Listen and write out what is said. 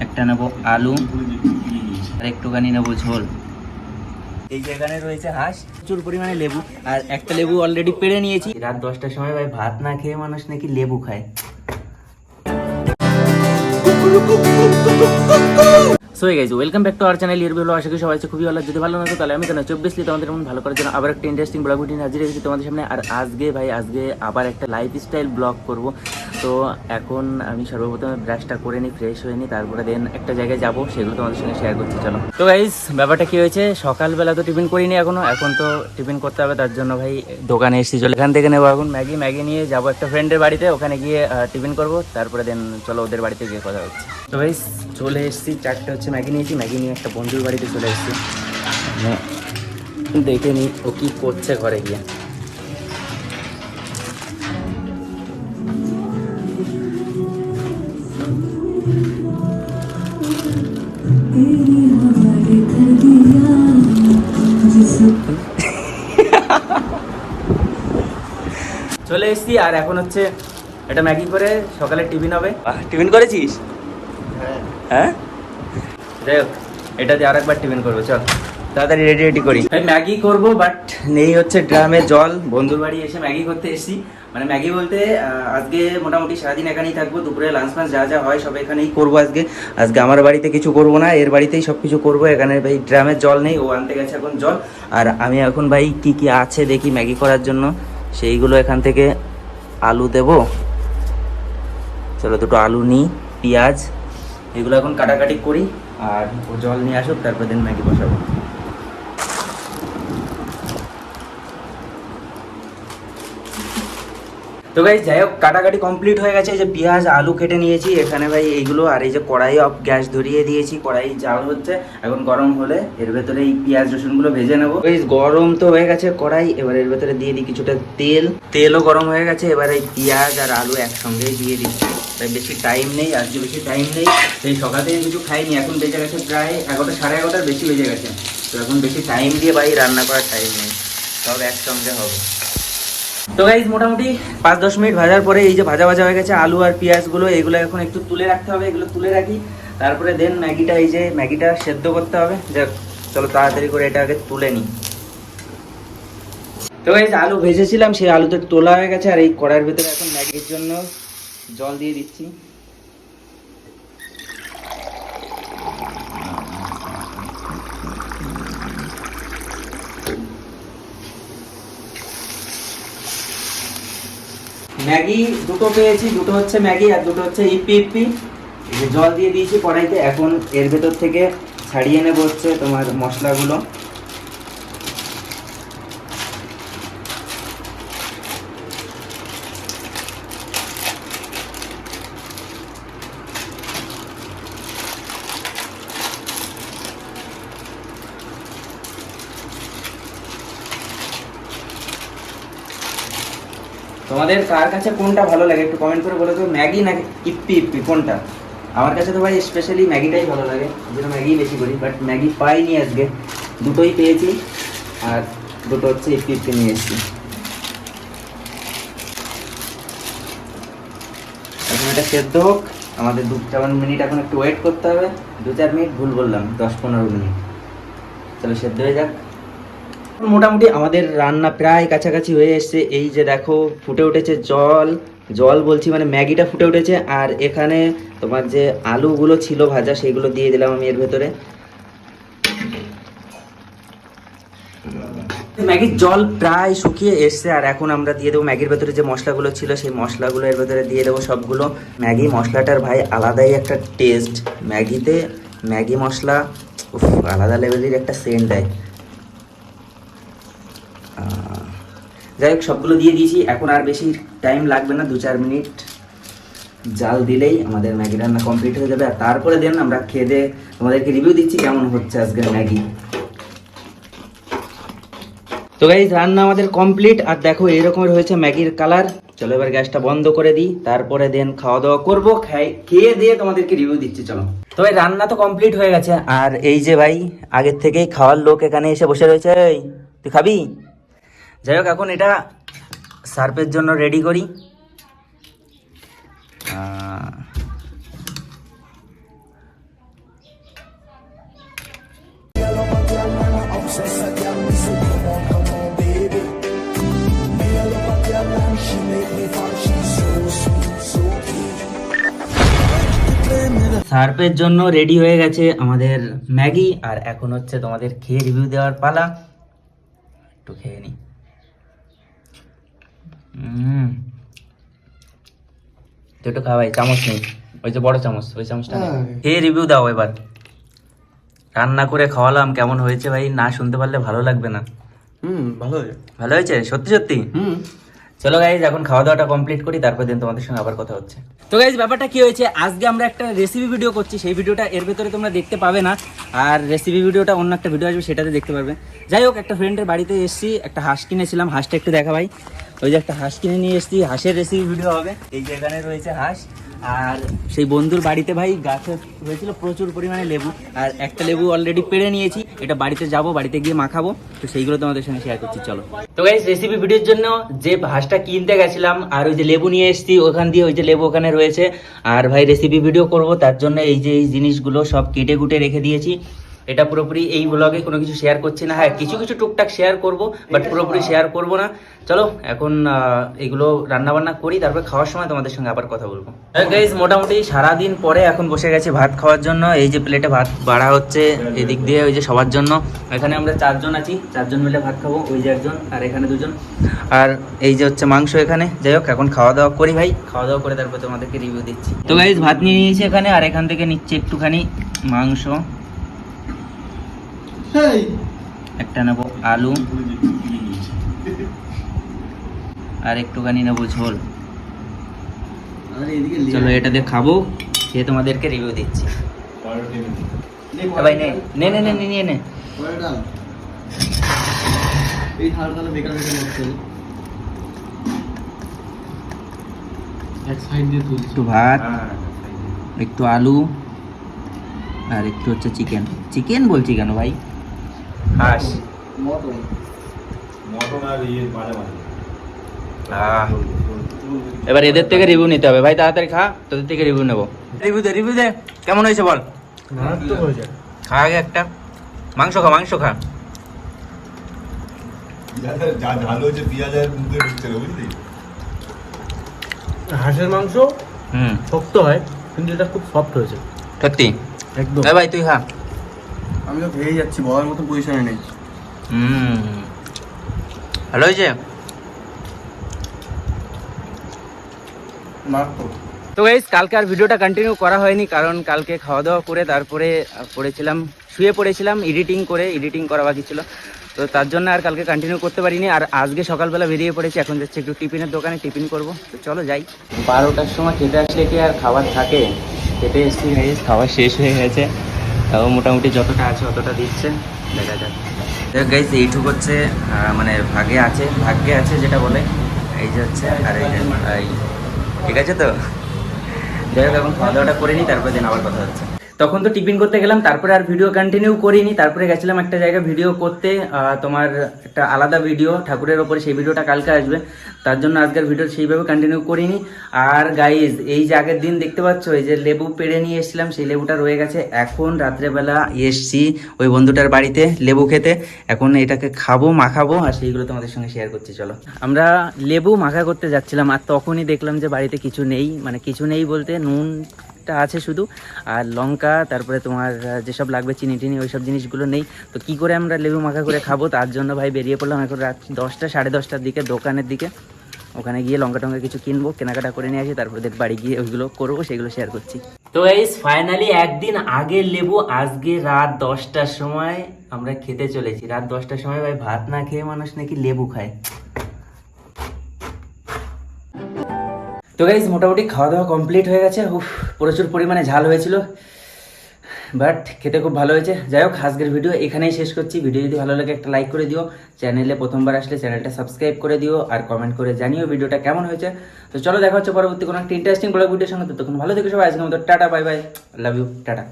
একটা নেবো আলু আর একটুখানি নেবো ঝোল। এই যে এখানে রয়েছে হাঁস, প্রচুর পরিমাণে লেবু, আর একটা লেবু অলরেডি পেড়ে নিয়েছি। রাত 10টার সময় ভাই ভাত না খেয়ে মানুষ নাকি লেবু খায়। So guys welcome back to our channel. এর ভিডিও আশা করি সবাই আছে খুবই ভালো। যদি ভালো না তো তাহলে আমি কেন 24 তোমাদের মন ভালো করার জন্য আবার একটা ইন্টারেস্টিং ব্লগ ভিডিও হাজির হয়েছি তোমাদের সামনে। আর আজকে আবার একটা লাইফস্টাইল ব্লগ করব। তো এখন আমি সর্বপ্রথমে ব্রাশটা করে নিই, ফ্রেশ হয়ে নিই, তারপরে দেন একটা জায়গায় যাবো, সেগুলো তোমাদের সঙ্গে শেয়ার করছি। চলো। তো গাইজ ব্যাপারটা কি হয়েছে, সকালবেলা তো টিফিন করিনি এখন তো টিফিন করতে হবে, তার জন্য ভাই দোকানে এসেছি। চলো এখান থেকে নেবো এখন ম্যাগি নিয়ে যাবো একটা ফ্রেন্ডের বাড়িতে, ওখানে গিয়ে টিফিন করবো, তারপরে দেন চলো ওদের বাড়িতে গিয়ে কথা হচ্ছে। তো গাইজ চলে এসেছি, চারটে হচ্ছে ম্যাগি নিয়েছি, ম্যাগি নিয়ে একটা বন্ধুর বাড়িতে চলে এসেছি। দেখে নি ও কি করছে ঘরে গিয়ে। চলে এসেছি আর এখন হচ্ছে এটা ম্যাগি করে সকালে টিফিন হবে। টিফিন করেছিস? হ্যাঁ যাই হোক, এটা দিয়ে আরেকবার টিফিন করবো। চল তাড়াতাড়ি রেডি করি। ম্যাগি করবো, বাট নেই হচ্ছে ড্রামে জল। বন্ধুর বাড়ি এসে ম্যাগি করতে এসেছি, মানে ম্যাগি বলতে আজকে মোটামুটি সারাদিন এখানেই থাকবো। দুপুরে লাঞ্চ ফাঞ্চ যা হয় সব এখানেই করবো। আজকে আমার বাড়িতে কিছু করবো না, এর বাড়িতেই সব কিছু করবো। এখানে ভাই ড্রামের জল নেই, ও আনতে গেছে এখন জল। আর আমি এখন ভাই কি আছে দেখি ম্যাগি করার জন্য, সেইগুলো এখান থেকে আলু দেব। চলো দুটো আলু নিই, পেঁয়াজ, এগুলো এখন কাটাকাটি করি, আর ও জল নিয়ে আসুক, তারপর দিন ম্যাগি বসাবো। তো ভাই যাই হোক, কাটাকাটি কমপ্লিট হয়ে গেছে। এই যে পেঁয়াজ আলু কেটে নিয়েছি এখানে ভাই এইগুলো, আর এই যে কড়াই অফ গ্যাস ধরিয়ে দিয়েছি, কড়াই জাল হচ্ছে, এখন গরম হলে এর ভেতরে এই পেঁয়াজ রসুনগুলো ভেজে নেবো। এই গরম তো হয়ে গেছে কড়াই, এবার এর ভেতরে দিয়ে দিই কিছুটা তেলও গরম হয়ে গেছে। এবার এই পেঁয়াজ আর আলু একসঙ্গেই দিয়ে দিচ্ছি। তাই বেশি টাইম নেই, আজকে বেশি টাইম নেই। সেই সকাল থেকে কিছু খাইনি, এখন বেজে গেছে প্রায় 11টা সাড়ে 11টার বেশি বেজে গেছে। তো এখন বেশি টাইম দিয়ে ভাই রান্না করার টাইম নেই, সব একসঙ্গে হবে। তো গাইজ মোটামুটি 5-10 মিনিট ভাজার পরে এই যে ভাজা হয়ে গেছে আলু আর পেঁয়াজগুলো, এগুলো এখন একটু তুলে রাখতে হবে, এগুলো তুলে রাখি। তারপরে দেন ম্যাগিটা সেদ্ধ করতে হবে। যাক চলো তাড়াতাড়ি করে এটা আগে তুলে নিই। তো গাইজ আলু ভেজেছিলাম, সেই আলুতে তোলা হয়ে গেছে, আর এই কড়াইয়ের ভিতরে এখন ম্যাগির জন্য জল দিয়ে দিচ্ছি। ম্যাগি দুটো পেয়েছি, দুটো হচ্ছে ম্যাগি আর দুটো হচ্ছে ইপি। জল দিয়ে দিয়েছি কড়াইতে, এখন এর ভেতর থেকে ছাড়িয়ে নেবো হচ্ছে তোমার মশলাগুলো। তোমাদের কার কাছে কোনটা ভালো লাগে একটু কমেন্ট করে বলো তো, ম্যাগি নাকি ইপি কোনটা? আমার কাছে তো ভাই স্পেশালি ম্যাগিটাই ভালো লাগে, যেটা ম্যাগি বেশি করি, বাট ম্যাগি পাইনি আজকে, দুটোই পেয়েছি, আর দুটো হচ্ছে ইপি নিয়ে এসেছি। এখন এটা সেদ্ধ হোক, আমাদের 2-4 মিনিট এখন একটু ওয়েট করতে হবে। 2-4 মিনিট ভুল বললাম, 10-15 মিনিট। চলো সেদ্ধ হয়ে যাক। মোটামুটি আমাদের রান্না প্রায় কাছাকাছি হয়ে এসছে। এই যে দেখো ফুটে উঠেছে জল বলছি মানে ম্যাগিটা ফুটে উঠেছে। আর এখানে তোমার যে আলুগুলো ছিল ভাজা, সেইগুলো দিয়ে দিলাম আমি এর ভেতরে। ম্যাগির জল প্রায় শুকিয়ে এসছে, আর এখন আমরা দিয়ে দেবো ম্যাগির ভেতরে যে মশলাগুলো ছিল, সেই মশলাগুলো এর ভেতরে দিয়ে দেবো সবগুলো। ম্যাগি মশলাটার ভাই আলাদাই একটা টেস্ট, ম্যাগি মশলা আলাদা লেভেলের একটা সেন্ট দেয়। যাই হোক সবগুলো দিয়ে দিয়েছি, এখন আর বেশি টাইম লাগবে না, 2-4 মিনিট জাল দিলেই আমাদের ম্যাগি রান্না কমপ্লিট হয়ে যাবে। আর তারপরে দেন আমরা খেয়ে দিয়ে তোমাদেরকে রিভিউ দিচ্ছি কেমন হচ্ছে আজকের ম্যাগি। তো গাইস রান্না আমাদের কমপ্লিট, আর দেখো এরকমের হয়েছে ম্যাগির কালার। চলো এবার গ্যাসটা বন্ধ করে দিই, তারপরে দেন খাওয়া দাওয়া করবো, খেয়ে দিয়ে তোমাদেরকে রিভিউ দিচ্ছি। চলো তো ভাই রান্না তো কমপ্লিট হয়ে গেছে, আর এই যে ভাই আগের থেকেই খাওয়ার লোক এখানে এসে বসে রয়েছে। এই তুই খাবি? যাই হোক এখন এটা সার্ভের জন্য রেডি করি। সার্ফের জন্য রেডি হয়ে গেছে আমাদের ম্যাগি, আর এখন হচ্ছে তোমাদের খেয়ে রিভিউ দেওয়ার পালা। একটু খেয়ে নি। তুই একটু খাওয়াই, চামচ নেই, ওই যে বড় চামচ, ওই চামচটা নেই। খেয়ে রিভিউ দাও এবার। রান্না করে খাওয়ালাম, কেমন হয়েছে ভাই না শুনতে পারলে ভালো লাগবে না। ভালো হয়েছে। ভালো হয়েছে সত্যি সত্যি। চলো গাইজ এখন খাওয়া দাওয়াটা কমপ্লিট করি, তারপর দিন তোমাদের সঙ্গে আবার কথা হচ্ছে। তো গাইজ ব্যাপারটা কি হয়েছে, আজকে আমরা একটা রেসিপি ভিডিও করছি, সেই ভিডিওটা এর ভেতরে তোমরা দেখতে পাবে না, আর রেসিপি ভিডিওটা অন্য একটা ভিডিও আসবে, সেটাতে দেখতে পারবে। যাই হোক, একটা ফ্রেন্ডের বাড়িতে এসেছি, একটা হাঁস কিনেছিলাম, হাঁসটা একটু দেখা ভাই। ওই যে একটা হাঁস কিনে নিয়ে এসেছি, হাঁসের রেসিপি ভিডিও হবে। এই যে এখানে রয়েছে হাঁস, আর সেই বন্ধুর বাড়িতে ভাই গাছে হয়েছিল প্রচুর পরিমাণে লেবু, আর একটা লেবু অলরেডি পেড়ে নিয়েছি, এটা বাড়িতে যাব, বাড়িতে গিয়ে মাখাবো, তো সেইগুলো তোমাদের সঙ্গে শেয়ার করছি। চলো তো গাইস, রেসিপি ভিডিওর জন্য যে হাঁসটা কিনতে গেছিলাম আর ওই যে লেবু নিয়ে এসেছি ওখান দিয়ে, ওই যে লেবু ওখানে রয়েছে, আর ভাই রেসিপি ভিডিও করব তার জন্য এই যে এই জিনিসগুলো সব কেটে কুটে রেখে দিয়েছি। এটা পুরোপুরি এই ব্লগে কোনো কিছু শেয়ার করছি না, হ্যাঁ কিছু কিছু টুকটাক শেয়ার করব, বাট পুরোপুরি শেয়ার করব না। চলো এখন এগুলো রান্না বান্না করি, তারপর খাওয়ার সময় তোমাদের সঙ্গে আবার কথা বলবো। গাইস মোটামুটি সারাদিন পরে এখন বসে গেছি ভাত খাওয়ার জন্য। এই যে প্লেটে ভাত বাড়া হচ্ছে এদিক দিয়ে, ওই যে সবার জন্য। এখানে আমরা 4 জন আছি, 4 জন মিলে ভাত খাবো, ওই যে 1 জন আর এখানে 2 জন, আর এই যে হচ্ছে মাংস এখানে। যাই হোক এখন খাওয়া দাওয়া করি ভাই, খাওয়া দাওয়া করে তারপর তোমাদেরকে রিভিউ দিচ্ছি। তো গাইস ভাত নিয়ে নিয়েছি এখানে, আর এখান থেকে নিচ্ছে একটুখানি মাংস, একটা নেবো আলু, আর একটুখানি নেবো ঝোল। চলো এটা দিয়ে খাবো, খেয়ে তোমাদেরকে রিভিউ দিচ্ছি। ভাই নে নে নে নে নিয়ে নে। একটু ভাত, একটু আলু, আর একটু হচ্ছে চিকেন। চিকেন বলছি কেন ভাই, হাঁস। এবার এদের থেকে রিভিউ নিতে হবে ভাই, তাড়াতাড়ি খা, তোদের থেকে রিভিউ নেবো। রিভিউ দে কেমন হয়েছে বল। খা আগে একটা, মাংস খা, মাংস খা। হাঁসের মাংস শক্ত হয়, কিন্তু এটা খুব সফট হয়েছে সত্যি একদম। ভাই তুই খা। আমি তো খেয়ে যাচ্ছি, বলার মতো পজিশনে নেই। ভালো হয়েছে। তো গাইস কালকে আর ভিডিওটা কন্টিনিউ করা হয়নি, কারণ কালকে খাওয়া দাওয়া করে তারপরে শুয়ে পড়েছিলাম, এডিটিং করা বাকি ছিল, তো তার জন্য আর কালকে কন্টিনিউ করতে পারিনি। আর আজকে সকালবেলা বেরিয়ে পড়েছি, এখন যাচ্ছি একটু টিফিনের দোকানে, টিফিন করবো। তো চলো যাই। 12টার সময় খেতে আসলে কি আর খাবার থাকে, খেতে এসেছি গাইস, খাবার শেষ হয়ে গেছে, তাও মোটামুটি যতটা আছে অতটা দিচ্ছে, দেখা যাক। গাইস এইটুকু হচ্ছে মানে ভাগ্যে আছে যেটা বলে, এই যে হচ্ছে, আর এই যে ঠিক আছে। তো যাই হোক এখন খাওয়া দাওয়াটা করে নিই, তারপরে দিন আবার কথা হচ্ছে। তখন তো টিফিন করতে গেলাম, তারপরে আর ভিডিও কন্টিনিউ করিনি, তারপরে গেছিলাম একটা জায়গায় ভিডিও করতে, তোমার একটা আলাদা ভিডিও ঠাকুরের ওপরে, সেই ভিডিওটা কালকে আসবে, তার জন্য আজকের ভিডিও সেইভাবে কন্টিনিউ করিনি। আর গাইজ এই যে আগের দিন দেখতে পাচ্ছ, এই যে লেবু পেড়ে নিয়ে এসেছিলাম, সেই লেবুটা রয়ে গেছে। এখন রাত্রেবেলা এসছি ওই বন্ধুটার বাড়িতে লেবু খেতে, এখন এটাকে খাবো, মাখাবো, আর সেইগুলো তোমাদের সঙ্গে শেয়ার করছি। চলো আমরা লেবু মাখা করতে যাচ্ছিলাম, আর তখনই দেখলাম যে বাড়িতে কিছু নেই, মানে কিছু নেই বলতে নুনটা আছে শুধু, আর লঙ্কা, তারপরে তোমার যেসব লাগবে চিনি টিনি ওইসব জিনিসগুলো নেই। তো কি করে আমরা লেবু মাখা করে খাবো, তার জন্য ভাই বেরিয়ে পড়লাম এখন রাত 10টা 10:30টার দিকে দোকানের দিকে। ওখানে গিয়ে লঙ্কা টঙ্কা কিছু কিনবো, কেনাকাটা করে নিয়ে আসি, তারপরে বাড়ি গিয়ে ওইগুলো করবো, সেগুলো শেয়ার করছি। তো গাইস ফাইনালি একদিন আগের লেবু আজকে রাত 10টার সময় আমরা খেতে চলেছি। রাত 10টার সময় ভাই ভাত না খেয়ে মানুষ নাকি লেবু খায়। তো গাইস মোটামুটি খাওয়া দাওয়া কমপ্লিট হয়ে গেছে। প্রচুর পরিমাণে ঝাল হয়েছিল, বাট খেতে খুব ভালো হয়েছে। যাই হোক আজকের ভিডিও এখানেই শেষ করছি। ভিডিও যদি ভালো লাগে একটা লাইক করে দিও, চ্যানেলে প্রথমবার আসলে চ্যানেলটা সাবস্ক্রাইব করে দিও, আর কমেন্ট করে জানিও ভিডিওটা কেমন হয়েছে। তো চলো দেখা হচ্ছে পরবর্তী কোনো একটা ইন্টারেস্টিং ব্লগ ভিডিওর সঙ্গে। ততক্ষণ ভালো থেকো সবাই, আজকের মতো tata, bye bye, love you, tata.